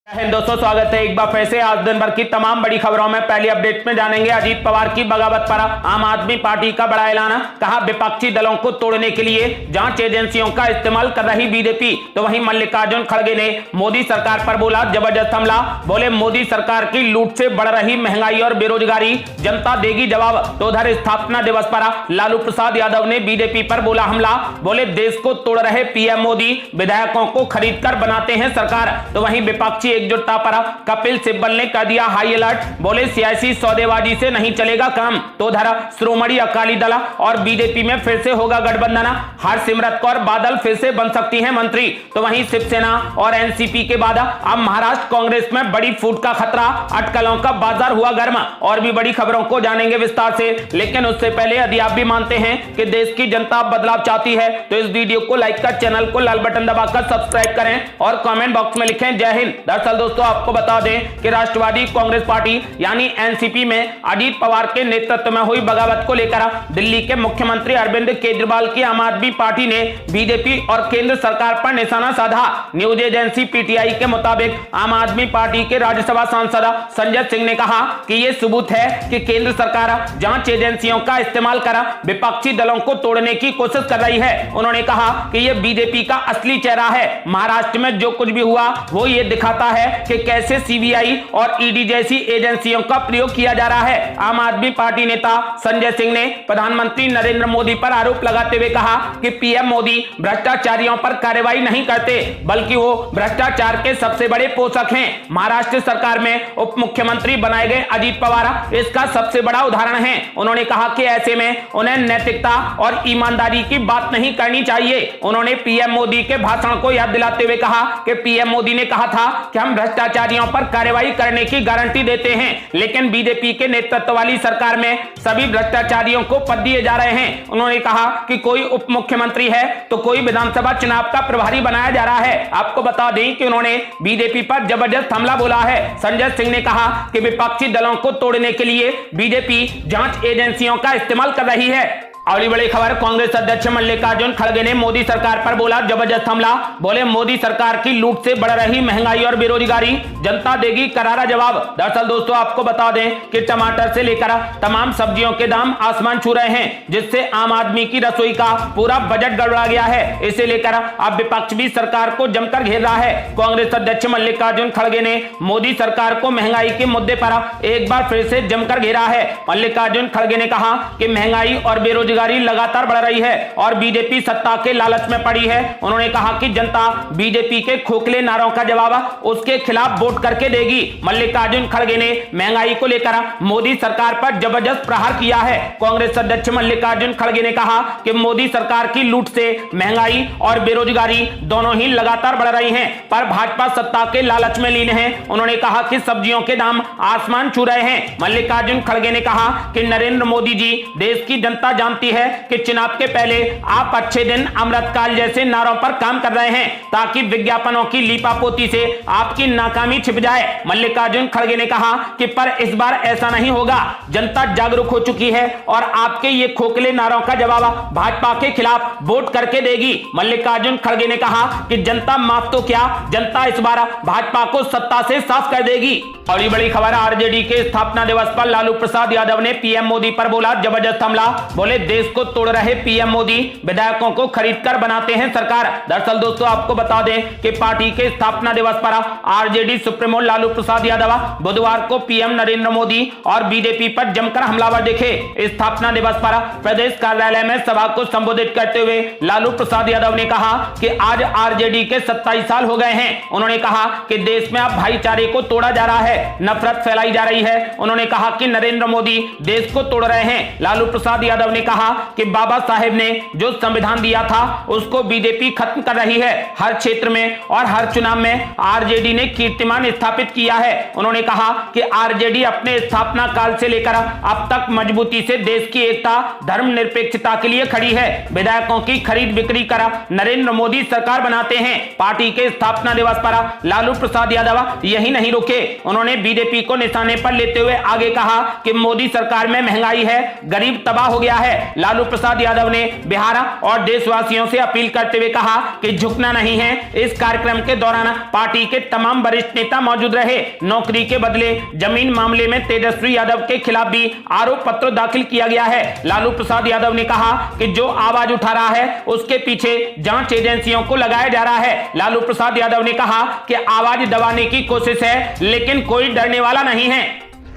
दोस्तों, स्वागत है एक बार फिर से। आज दिन भर की तमाम बड़ी खबरों में पहली अपडेट में जानेंगे अजीत पवार की बगावत पर आम आदमी पार्टी का बड़ा ऐलान। कहा विपक्षी दलों को तोड़ने के लिए जांच एजेंसियों का इस्तेमाल कर रही बीजेपी। तो वहीं मल्लिकार्जुन खड़गे ने मोदी सरकार पर बोला जबरदस्त हमला। बोले मोदी सरकार की लूट से बढ़ रही महंगाई और बेरोजगारी, जनता देगी जवाब। तो उधर स्थापना दिवस पर लालू प्रसाद यादव ने बीजेपी पर बोला हमला। बोले देश को तोड़ रहे पीएम मोदी, विधायकों को खरीद कर बनाते हैं सरकार। तो वहीं विपक्षी एकजुटता पर कपिल सिब्बल ने कर दिया हाई अलर्ट। बोले सियासी सौदेबाजी से नहीं चलेगा काम। तो उधर श्रोमणी अकाली दल और बीजेपी में फिर से होगा गठबंधन। हरसिमरत कौर बादल फिर से बन सकती हैं मंत्री। तो वहीं शिवसेना और एनसीपी के बाद अब महाराष्ट्र कांग्रेस में बड़ी फूट का खतरा, अटकलों का बाजार हुआ गर्म। और भी बड़ी खबरों को जानेंगे विस्तार से, लेकिन उससे पहले यदि आप भी मानते हैं कि देश की जनता बदलाव चाहती है तो इस वीडियो को लाइक कर, चैनल को लाल बटन दबाकर सब्सक्राइब करें और कमेंट बॉक्स में लिखें जय हिंद। दरअसल दोस्तों, आपको बता दें कि राष्ट्रवादी कांग्रेस पार्टी यानी एनसीपी में अजीत पवार के नेतृत्व में हुई बगावत को लेकर दिल्ली के मुख्यमंत्री अरविंद केजरीवाल की आम आदमी पार्टी ने बीजेपी और केंद्र सरकार पर निशाना साधा। न्यूज एजेंसी पीटीआई के मुताबिक आम आदमी पार्टी के राज्यसभा सांसद संजय सिंह ने कहा कि यह सबूत है कि केंद्र सरकार जांच एजेंसियों का इस्तेमाल कर विपक्षी दलों को तोड़ने की कोशिश कर रही है। उन्होंने कहा कि यह बीजेपी का असली चेहरा है। महाराष्ट्र में जो कुछ भी हुआ वो ये दिखाता है कि कैसे सीबीआई और ईडी जैसी एजेंसियों का प्रयोग किया जा रहा है। आम आदमी पार्टी नेता संजय सिंह ने प्रधानमंत्री नरेंद्र मोदी पर आरोप लगाते हुए कहा कि पीएम मोदी भ्रष्टाचारियों पर कार्रवाई नहीं करते, बल्कि वो भ्रष्टाचार के सबसे बड़े पोषक हैं। महाराष्ट्र सरकार में उप मुख्यमंत्री बनाए गए अजीत पवार इसका सबसे बड़ा उदाहरण है। उन्होंने कहा कि ऐसे में उन्हें नैतिकता और ईमानदारी की बात नहीं करनी चाहिए। उन्होंने पीएम मोदी के भाषण को याद दिलाते हुए कहा कि पीएम मोदी ने कहा था कि हम भ्रष्टाचारियों पर कार्रवाई करने की गारंटी देते हैं, लेकिन बीजेपी के नेतृत्व वाली सरकार में सभी भ्रष्टाचारियों को पद दिए जा रहे हैं। उन्होंने कहा कि कोई उप मुख्यमंत्री है तो कोई विधानसभा चुनाव का प्रभारी बनाया जा रहा है। आपको बता दें कि उन्होंने बीजेपी पर जबरदस्त हमला बोला है। संजय सिंह ने कहा कि विपक्षी दलों को तोड़ने के लिए बीजेपी जांच एजेंसियों का इस्तेमाल कर रही है। अगली बड़ी खबर, कांग्रेस अध्यक्ष मल्लिकार्जुन खड़गे ने मोदी सरकार पर बोला जबरदस्त हमला। बोले मोदी सरकार की लूट से बढ़ रही महंगाई और बेरोजगारी, जनता देगी करारा जवाब। दरअसल दोस्तों, आपको बता दें कि टमाटर से लेकर तमाम सब्जियों के दाम आसमान छू रहे हैं, जिससे आम आदमी की रसोई का पूरा बजट गड़बड़ा गया है। इसे लेकर अब विपक्ष भी सरकार को जमकर घेर रहा है। कांग्रेस अध्यक्ष मल्लिकार्जुन खड़गे ने मोदी सरकार को महंगाई के मुद्दे पर एक बार फिर से जमकर घेरा है। मल्लिकार्जुन खड़गे ने कहा कि महंगाई और बेरोजगारी लगातार बढ़ रही है और बीजेपी सत्ता के लालच में पड़ी है। उन्होंने कहा कि जनता बीजेपी के खोखले नारों का जवाब उसके खिलाफ वोट करके देगी। मल्लिकार्जुन खड़गे ने महंगाई को लेकर मोदी सरकार पर जबरदस्त प्रहार किया है। कांग्रेस अध्यक्ष मल्लिकार्जुन खड़गे ने कहा कि मोदी सरकार की लूट से महंगाई और बेरोजगारी दोनों ही लगातार बढ़ रही हैं, पर भाजपा सत्ता के लालच में लीन है। उन्होंने कहा कि सब्जियों के दाम आसमान छू रहे हैं। मल्लिकार्जुन खड़गे ने कहा कि नरेंद्र मोदी जी, देश की जनता जानती है कि चुनाव के पहले आप अच्छे दिन अमृतकाल जैसे नारों पर काम कर रहे हैं, ताकि विज्ञापनों की लीपापोती से आपकी नाकामी छिप जाए। मल्लिकार्जुन खड़गे ने कहा कि पर इस बार ऐसा नहीं होगा। जनता जागरूक हो चुकी है और आपके ये खोखले नारों का जवाब भाजपा के खिलाफ वोट करके देगी। मल्लिकार्जुन खड़गे ने कहा कि जनता माफ तो क्या, जनता इस बार भाजपा को सत्ता से साफ कर देगी। और ये बड़ी खबर, आरजेडी के स्थापना दिवस पर लालू प्रसाद यादव ने पीएम मोदी पर बोला जबरदस्त हमला। बोले देश को तोड़ रहे पीएम मोदी, विधायकों को खरीद कर बनाते हैं सरकार। दरअसल दोस्तों, आपको बता दें कि पार्टी के स्थापना दिवस पर आरजेडी सुप्रीमो लालू प्रसाद यादव बुधवार को पीएम नरेंद्र मोदी और बीजेपी पर जमकर हमलावर दिखे। स्थापना दिवस पर प्रदेश कार्यालय में सभा को संबोधित करते हुए लालू प्रसाद यादव ने कहा कि आज आरजेडी के 27 साल हो गए हैं। उन्होंने कहा कि देश में अब भाईचारे को तोड़ा जा रहा है, नफरत फैलाई जा रही है। उन्होंने कहा कि नरेंद्र मोदी देश को तोड़ रहे हैं। लालू प्रसाद यादव ने कहा कि बाबा साहेब ने जो संविधान दिया था उसको बीजेपी खत्म कर रही है। हर क्षेत्र में और हर चुनाव में आरजेडी ने कीर्तिमान स्थापित किया है। उन्होंने कहा कि आरजेडी अपने स्थापना काल से लेकर अब तक मजबूती से देश की एकता, धर्मनिरपेक्षता के लिए खड़ी है। विधायकों की खरीद बिक्री कर नरेंद्र मोदी सरकार बनाते हैं। पार्टी के स्थापना दिवस पर लालू प्रसाद यादव यही नहीं रुके। उन्होंने बीजेपी को निशाने पर लेते हुए आगे कहा कि मोदी सरकार में महंगाई है, गरीब तबाह हो गया है, लालू प्रसाद यादव ने बिहार और देशवासियों से अपील करते हुए कहा कि झुकना नहीं है। इस कार्यक्रम के दौरान पार्टी के तमाम वरिष्ठ नेता मौजूद रहे। नौकरी के बदले जमीन मामले में तेजस्वी यादव के खिलाफ भी आरोप पत्र दाखिल किया गया है। लालू प्रसाद यादव ने कहा कि जो आवाज उठा रहा है उसके पीछे जांच एजेंसियों को लगाया जा रहा है। लालू प्रसाद यादव ने कहा कि आवाज दबाने की कोशिश है, लेकिन कोई डरने वाला नहीं है।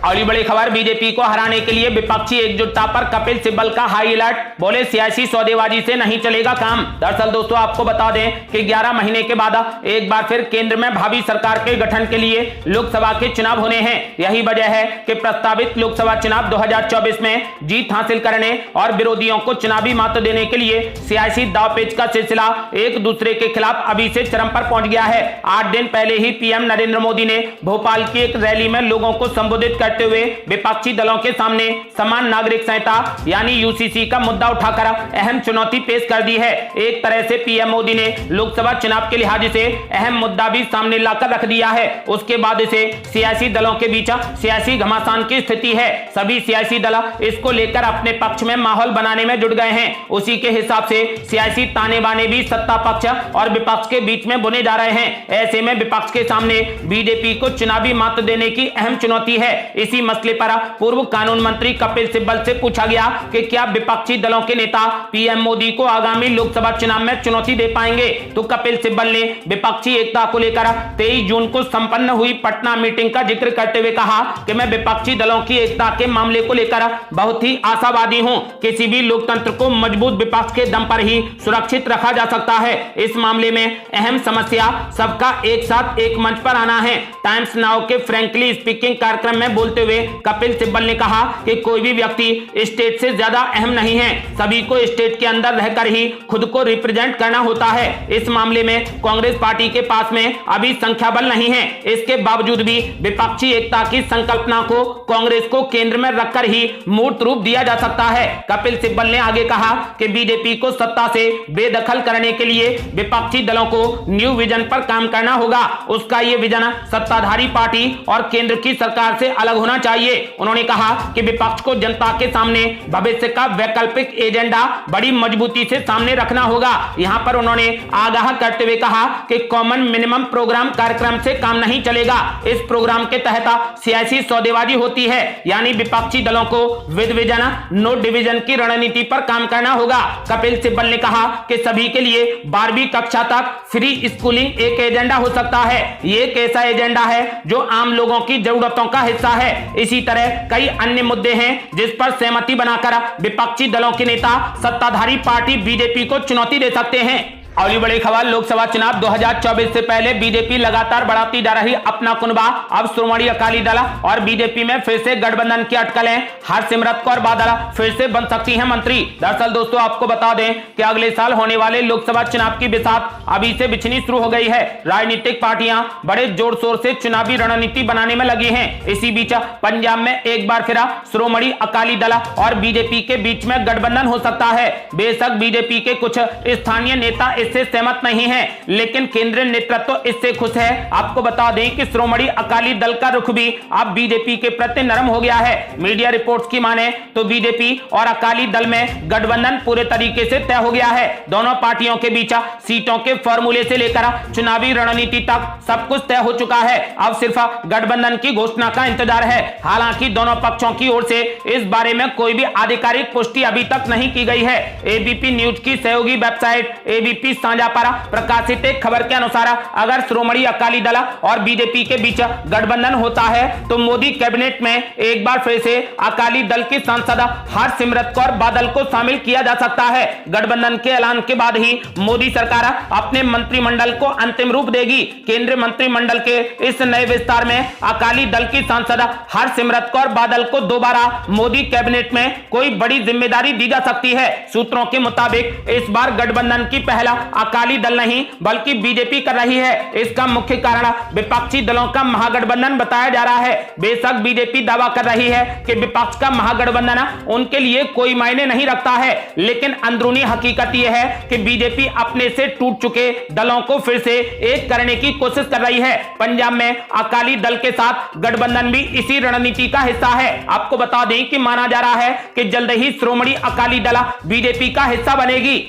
अगली बड़ी खबर, बीजेपी को हराने के लिए विपक्षी एकजुटता पर कपिल सिब्बल का हाई अलर्ट। बोले सियासी सौदेबाजी से नहीं चलेगा काम। दरअसल दोस्तों आपको बता दें कि 11 महीने के बाद एक बार फिर केंद्र में भावी सरकार के गठन के लिए लोकसभा के चुनाव होने हैं। यही वजह है कि प्रस्तावित लोकसभा चुनाव 2024 में जीत हासिल करने और विरोधियों को चुनावी मात देने के लिए सियासी दावपेच का सिलसिला एक दूसरे के खिलाफ अभी से चरम पर पहुंच गया है। 8 दिन पहले ही पीएम नरेंद्र मोदी ने भोपाल की एक रैली में लोगों को संबोधित करते हुए विपक्षी दलों के सामने समान नागरिक संहिता यानी यूसीसी का मुद्दा उठाकर अहम चुनौती पेश कर दी है। एक तरह से पीएम मोदी ने लोकसभा चुनाव के लिहाज से अहम मुद्दा भी सामने लाकर रख दिया है। उसके बाद से सियासी दलों के बीच सियासी घमासान की स्थिति है। सभी सियासी दल इसको लेकर अपने पक्ष में माहौल बनाने में जुट गए हैं। उसी के हिसाब से सियासी ताने बाने भी सत्ता पक्ष और विपक्ष के बीच में बुने जा रहे हैं। ऐसे में विपक्ष के सामने बीजेपी को चुनावी मात देने की अहम चुनौती है। इसी मसले पर पूर्व कानून मंत्री कपिल सिब्बल से पूछा गया कि क्या विपक्षी दलों के नेता पीएम मोदी को आगामी लोकसभा चुनाव में चुनौती दे पाएंगे, तो कपिल सिब्बल ने विपक्षी एकता को लेकर 23 जून को संपन्न हुई पटना मीटिंग का जिक्र करते हुए कहा कि मैं विपक्षी दलों की एकता के मामले को लेकर बहुत ही आशावादी हूं। किसी भी लोकतंत्र को मजबूत विपक्ष के दम पर ही सुरक्षित रखा जा सकता है। इस मामले में अहम समस्या सबका एक साथ एक मंच पर आना है। टाइम्स नाउ के फ्रैंकली स्पीकिंग कार्यक्रम में बोलते हुए कपिल सिब्बल ने कहा कि कोई भी व्यक्ति स्टेट से ज्यादा अहम नहीं है। सभी को स्टेट के अंदर रहकर ही खुद को रिप्रेजेंट करना होता है। इस मामले में कांग्रेस पार्टी के पास में अभी संख्या बल नहीं है। इसके बावजूद भी विपक्षी एकता की संकल्पना को कांग्रेस को केंद्र में रखकर ही मूर्त रूप दिया जा सकता है। कपिल सिब्बल ने आगे कहा कि बीजेपी को सत्ता से बेदखल करने के लिए विपक्षी दलों को न्यू विजन पर काम करना होगा। उसका यह विजन सत्ताधारी पार्टी और केंद्र की सरकार से अलग होना चाहिए। उन्होंने कहा कि विपक्ष को जनता के सामने भविष्य का वैकल्पिक एजेंडा बड़ी मजबूती से सामने रखना होगा। यहां पर उन्होंने आगाह करते हुए कहा कि कॉमन मिनिमम प्रोग्राम कार्यक्रम से काम नहीं चलेगा। इस प्रोग्राम के तहत सियासी सौदेबाजी होती है, यानी विपक्षी दलों को विद विजन नो डिवीजन की रणनीति पर काम करना होगा। कपिल सिब्बल ने कहा कि सभी के लिए 12वीं कक्षा तक फ्री स्कूलिंग एक एजेंडा हो सकता है। ये एक ऐसा एजेंडा है जो आम लोगों की जरूरतों का हिस्सा है। इसी तरह कई अन्य मुद्दे हैं जिस पर सहमति बनाकर विपक्षी दलों के नेता सत्ताधारी पार्टी बीजेपी को चुनौती दे सकते हैं। अगली बड़ी खबर, लोकसभा चुनाव 2024 से पहले बीजेपी लगातार बढ़ाती जा रही अपना कुनबा। अब श्रोमणी अकाली दल और बीजेपी में फिर से गठबंधन की अटकलें। हरसिमरत कौर बादल फिर से बन सकती हैं मंत्री। दरअसल दोस्तों आपको बता दें कि अगले साल होने वाले लोकसभा चुनाव की बिसात अभी से बिछनी शुरू हो गई है। राजनीतिक पार्टियां बड़े जोर शोर से चुनावी रणनीति बनाने में लगी है। इसी बीच पंजाब में एक बार फिर श्रोमणी अकाली दल और बीजेपी के बीच में गठबंधन हो सकता है। बेशक बीजेपी के कुछ स्थानीय नेता इससे सहमत नहीं है, लेकिन केंद्रीय नेतृत्व इससे खुश है। आपको बता दें कि श्रोमणी अकाली दल का रुख भी अब बीजेपी के प्रति नरम हो गया है। मीडिया रिपोर्ट्स की माने तो बीजेपी और अकाली दल में गठबंधन पूरे तरीके से तय हो गया है। दोनों पार्टियों के बीच सीटों के फॉर्मूले से लेकर चुनावी रणनीति तक सब कुछ तय हो चुका है। अब सिर्फ गठबंधन की घोषणा का इंतजार है। हालांकि दोनों पक्षों की ओर से इस बारे में कोई भी आधिकारिक पुष्टि अभी तक नहीं की गई है। एबीपी न्यूज की सहयोगी वेबसाइट एबीपी साझा पर प्रकाशित एक खबर के अनुसार अगर श्रोमणी अकाली दल और बीजेपी के बीच गठबंधन होता है तो मोदी कैबिनेट में एक बार फिर से अकाली दल की सांसद हरसिमरत कौर बादल को शामिल किया जा सकता है। गठबंधन के ऐलान के बाद ही मोदी सरकार अपने मंत्रिमंडल को अंतिम रूप देगी। केंद्रीय मंत्रिमंडल के इस नए विस्तार में अकाली दल की सांसद हरसिमरत कौर बादल को दोबारा मोदी कैबिनेट में कोई बड़ी जिम्मेदारी दी जा सकती है। सूत्रों के मुताबिक इस बार गठबंधन की पहला अकाली दल नहीं बल्कि बीजेपी कर रही है। इसका मुख्य कारण विपक्षी दलों का महागठबंधन बताया जा रहा है। बेशक बीजेपी दावा कर रही है कि विपक्ष का महागठबंधन उनके लिए कोई मायने नहीं रखता है, लेकिन अंदरूनी हकीकत यह है कि बीजेपी अपने से टूट चुके दलों को फिर से एक करने की कोशिश कर रही है। पंजाब में अकाली दल के साथ गठबंधन भी इसी रणनीति का हिस्सा है। आपको बता दें कि माना जा रहा है कि जल्द ही श्रोमणी अकाली दल बीजेपी का हिस्सा बनेगी।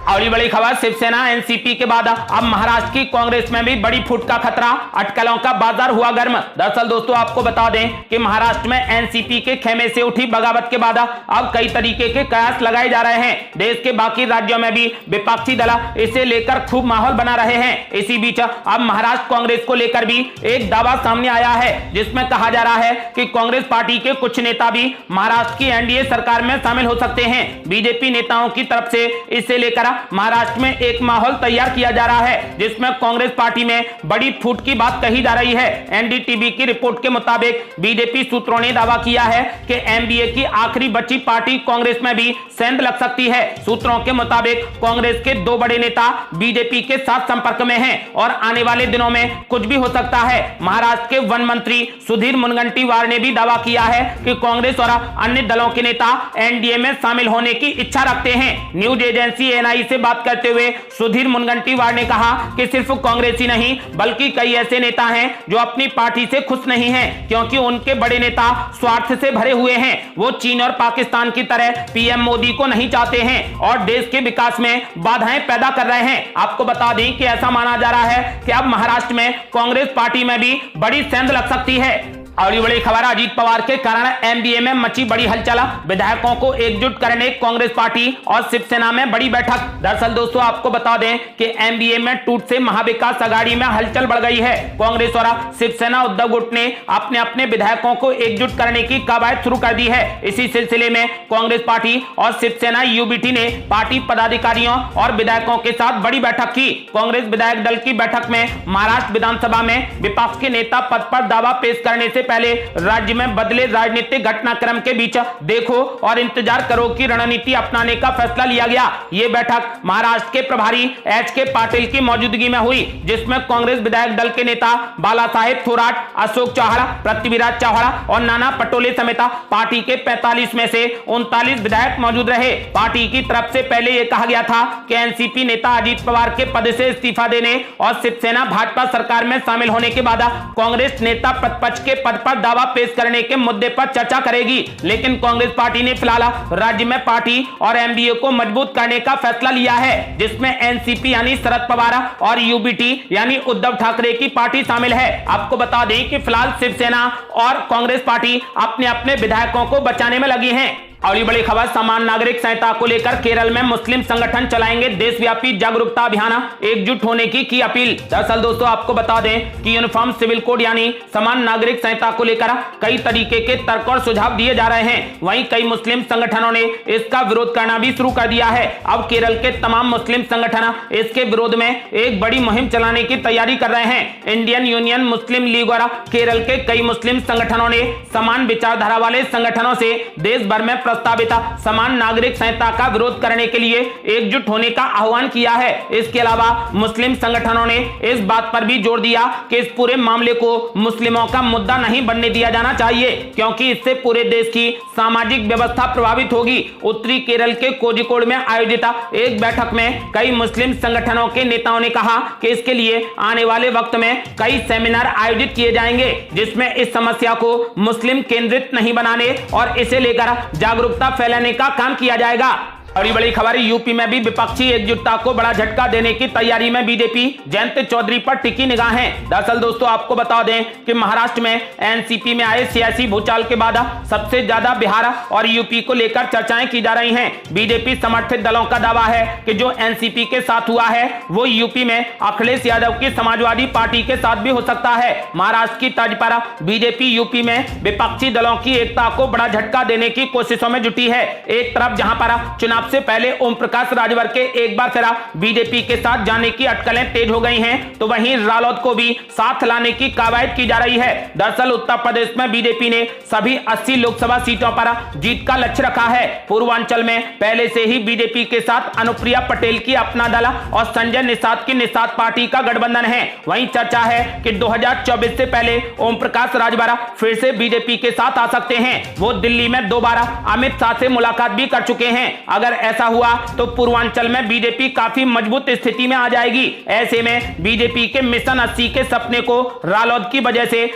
और बड़ी खबर, शिवसेना एनसीपी के बाद अब महाराष्ट्र की कांग्रेस में भी बड़ी फूट का खतरा, अटकलों का बाजार हुआ गर्म। दरअसल दोस्तों आपको बता दें कि महाराष्ट्र में एनसीपी के खेमे से उठी बगावत के बाद अब कई तरीके के कयास लगाए जा रहे हैं। देश के बाकी राज्यों में भी विपक्षी दल इसे लेकर खूब माहौल बना रहे हैं। इसी बीच अब महाराष्ट्र कांग्रेस को लेकर भी एक दावा सामने आया है, जिसमें कहा जा रहा है कि कांग्रेस पार्टी के कुछ नेता भी महाराष्ट्र की एनडीए सरकार में शामिल हो सकते हैं। बीजेपी नेताओं की तरफ से इसे लेकर महाराष्ट्र में एक माहौल तैयार किया जा रहा है, जिसमें कांग्रेस पार्टी में बड़ी फूट की बात कही जा रही है। एनडीटीवी की रिपोर्ट के मुताबिक बीजेपी सूत्रों ने दावा किया है कि एमबीए की आखिरी बची पार्टी कांग्रेस में भी सेंध लग सकती है। सूत्रों के मुताबिक कांग्रेस के दो बड़े नेता बीजेपी के साथ संपर्क में हैं और आने वाले दिनों में कुछ भी हो सकता है। महाराष्ट्र के वन मंत्री सुधीर मुनगंटीवार ने भी दावा किया है कि कांग्रेस और अन्य दलों के नेता एनडीए में शामिल होने की इच्छा रखते हैं। न्यूज एजेंसी एएनआई से बात करते हुए सुधीर मुनगंटीवार ने कहा कि सिर्फ कांग्रेस ही नहीं बल्कि कई ऐसे नेता हैं जो अपनी पार्टी से खुश नहीं हैं, क्योंकि उनके बड़े नेता स्वार्थ से भरे हुए हैं। वो चीन और पाकिस्तान की तरह पीएम मोदी को नहीं चाहते हैं और देश के विकास में बाधाएं पैदा कर रहे हैं। आपको बता दें कि ऐसा माना जा रहा है कि अब महाराष्ट्र में कांग्रेस पार्टी में भी बड़ी सेंध लग सकती है। और ये बड़ी खबर, अजीत पवार के कारण एमबीए में मची बड़ी हलचल, विधायकों को एकजुट करने कांग्रेस पार्टी और शिवसेना में बड़ी बैठक। दरअसल दोस्तों आपको बता दें कि एमबीए में टूट से महाविकास अघाड़ी में हलचल बढ़ गई है। कांग्रेस और शिवसेना उद्धव गुट ने अपने अपने विधायकों को एकजुट करने की कवायद शुरू कर दी है। इसी सिलसिले में कांग्रेस पार्टी और शिवसेना यूबीटी ने पार्टी पदाधिकारियों और विधायकों के साथ बड़ी बैठक की। कांग्रेस विधायक दल की बैठक में महाराष्ट्र विधानसभा में विपक्ष के नेता पद पर दावा पेश करने से पहले राज्य में बदले राजनीतिक घटनाक्रम के बीच देखो और इंतजार करो की रणनीति अपनाने का फैसला लिया गया। यह बैठक महाराष्ट्र के प्रभारी एच.के. पाटिल की मौजूदगी में हुई, जिसमें कांग्रेस विधायक दल के नेता बाला साहेब थोराट, अशोक चौहान, पृथ्वीराज चौहान और नाना पटोले समेत पार्टी के 45 में से 39 विधायक मौजूद रहे। पार्टी की तरफ से पहले यह कहा गया था कि एनसीपी नेता अजीत पवार के पद से इस्तीफा देने और शिवसेना भाजपा सरकार में शामिल होने के बाद कांग्रेस नेता प्रतिपक्ष के पद पर दावा पेश करने के मुद्दे पर चर्चा करेगी। लेकिन कांग्रेस पार्टी ने फिलहाल राज्य में पार्टी और एमबीए को मजबूत करने का फैसला लिया है, जिसमें एनसीपी यानी शरद पवार और यूबीटी यानी उद्धव ठाकरे की पार्टी शामिल है। आपको बता दें कि फिलहाल शिवसेना और कांग्रेस पार्टी अपने अपने विधायकों को बचाने में लगी हैं। और ये बड़ी खबर, समान नागरिक संहिता को लेकर केरल में मुस्लिम संगठन चलाएंगे देशव्यापी जागरूकता अभियान, एकजुट होने की अपील। दरअसल दोस्तों आपको बता दें कि यूनिफॉर्म सिविल कोड यानी समान नागरिक संहिता को लेकर कई तरीके के तर्क और सुझाव दिए जा रहे हैं। वहीं कई मुस्लिम संगठनों ने इसका विरोध करना भी शुरू कर दिया है। अब केरल के तमाम मुस्लिम संगठन इसके विरोध में एक बड़ी मुहिम चलाने की तैयारी कर रहे हैं। इंडियन यूनियन मुस्लिम लीग और केरल के कई मुस्लिम संगठनों ने समान विचारधारा वाले संगठनों से देश भर में प्रस्तावित समान नागरिक संहिता का विरोध करने के लिए एकजुट होने का आह्वान किया है। इसके अलावा मुस्लिम संगठनों ने इस बात पर भी जोर दिया कि इस पूरे मामले को मुस्लिमों का मुद्दा नहीं बनने दिया जाना चाहिए, क्योंकि इससे पूरे देश की सामाजिक व्यवस्था प्रभावित होगी। उत्तरी केरल के कोझिकोड में आयोजित एक बैठक में कई मुस्लिम संगठनों के नेताओं ने कहा कि इसके लिए आने वाले वक्त में कई सेमिनार आयोजित किए जाएंगे, जिसमें इस समस्या को मुस्लिम केंद्रित नहीं बनाने और इसे लेकर जागरूकता फैलाने का काम किया जाएगा। बड़ी बड़ी खबर, यूपी में भी विपक्षी एकजुटता को बड़ा झटका देने की तैयारी में बीजेपी, जयंत चौधरी पर टिकी निगाहें। दरअसल दोस्तों आपको बता दें कि महाराष्ट्र में एनसीपी में आए सियासी भूचाल के बाद सबसे ज्यादा बिहार और यूपी को लेकर चर्चाएं की जा रही हैं। बीजेपी समर्थित दलों का दावा है कि जो एनसीपी के साथ हुआ है वो यूपी में अखिलेश यादव की समाजवादी पार्टी के साथ भी हो सकता है। महाराष्ट्र की तर्ज पर बीजेपी यूपी में विपक्षी दलों की एकता को बड़ा झटका देने की कोशिशों में जुटी है। एक तरफ जहां पर चुनाव चुनाव से पहले ओम प्रकाश राजभर के एक बार फिर बीजेपी के साथ जाने की अटकलें तेज हो गई हैं, तो वहीं रालोद को भी साथ लाने की कवायद की जा रही है। दरअसल उत्तर प्रदेश में बीजेपी ने सभी 80 लोकसभा सीटों पर जीत का लक्ष्य रखा है। पूर्वांचल में पहले से ही बीजेपी के साथ अनुप्रिया पटेल की अपना दल और संजय निषाद की निषाद पार्टी का गठबंधन है। वहीं चर्चा है कि 2024 से पहले ओम प्रकाश राजभर फिर से बीजेपी के साथ आ सकते हैं। वो दिल्ली में दोबारा अमित शाह से मुलाकात भी कर चुके हैं। अगर ऐसा हुआ तो पूर्वांचल में बीजेपी काफी मजबूत स्थिति में आ जाएगी। ऐसे में बीजेपी के मिशन 80 के सपने को रालोद की वजह से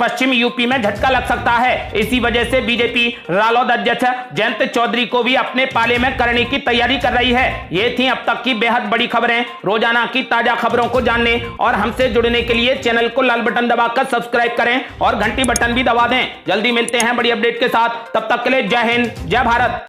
पश्चिम यूपी में झटका लग सकता है। इसी वजह से बीजेपी रालोद अध्यक्ष जयंत चौधरी को भी अपने पाले में करने की तैयारी कर रही है। ये थी अब तक की बेहद बड़ी खबरें। रोजाना की ताजा खबरों को जानने और हमसे जुड़ने के लिए चैनल को लाल बटन दबाकर सब्सक्राइब करें और घंटी बटन भी दबा दें। जल्दी मिलते हैं बड़ी अपडेट के साथ, तब तक के लिए जय हिंद, जय भारत।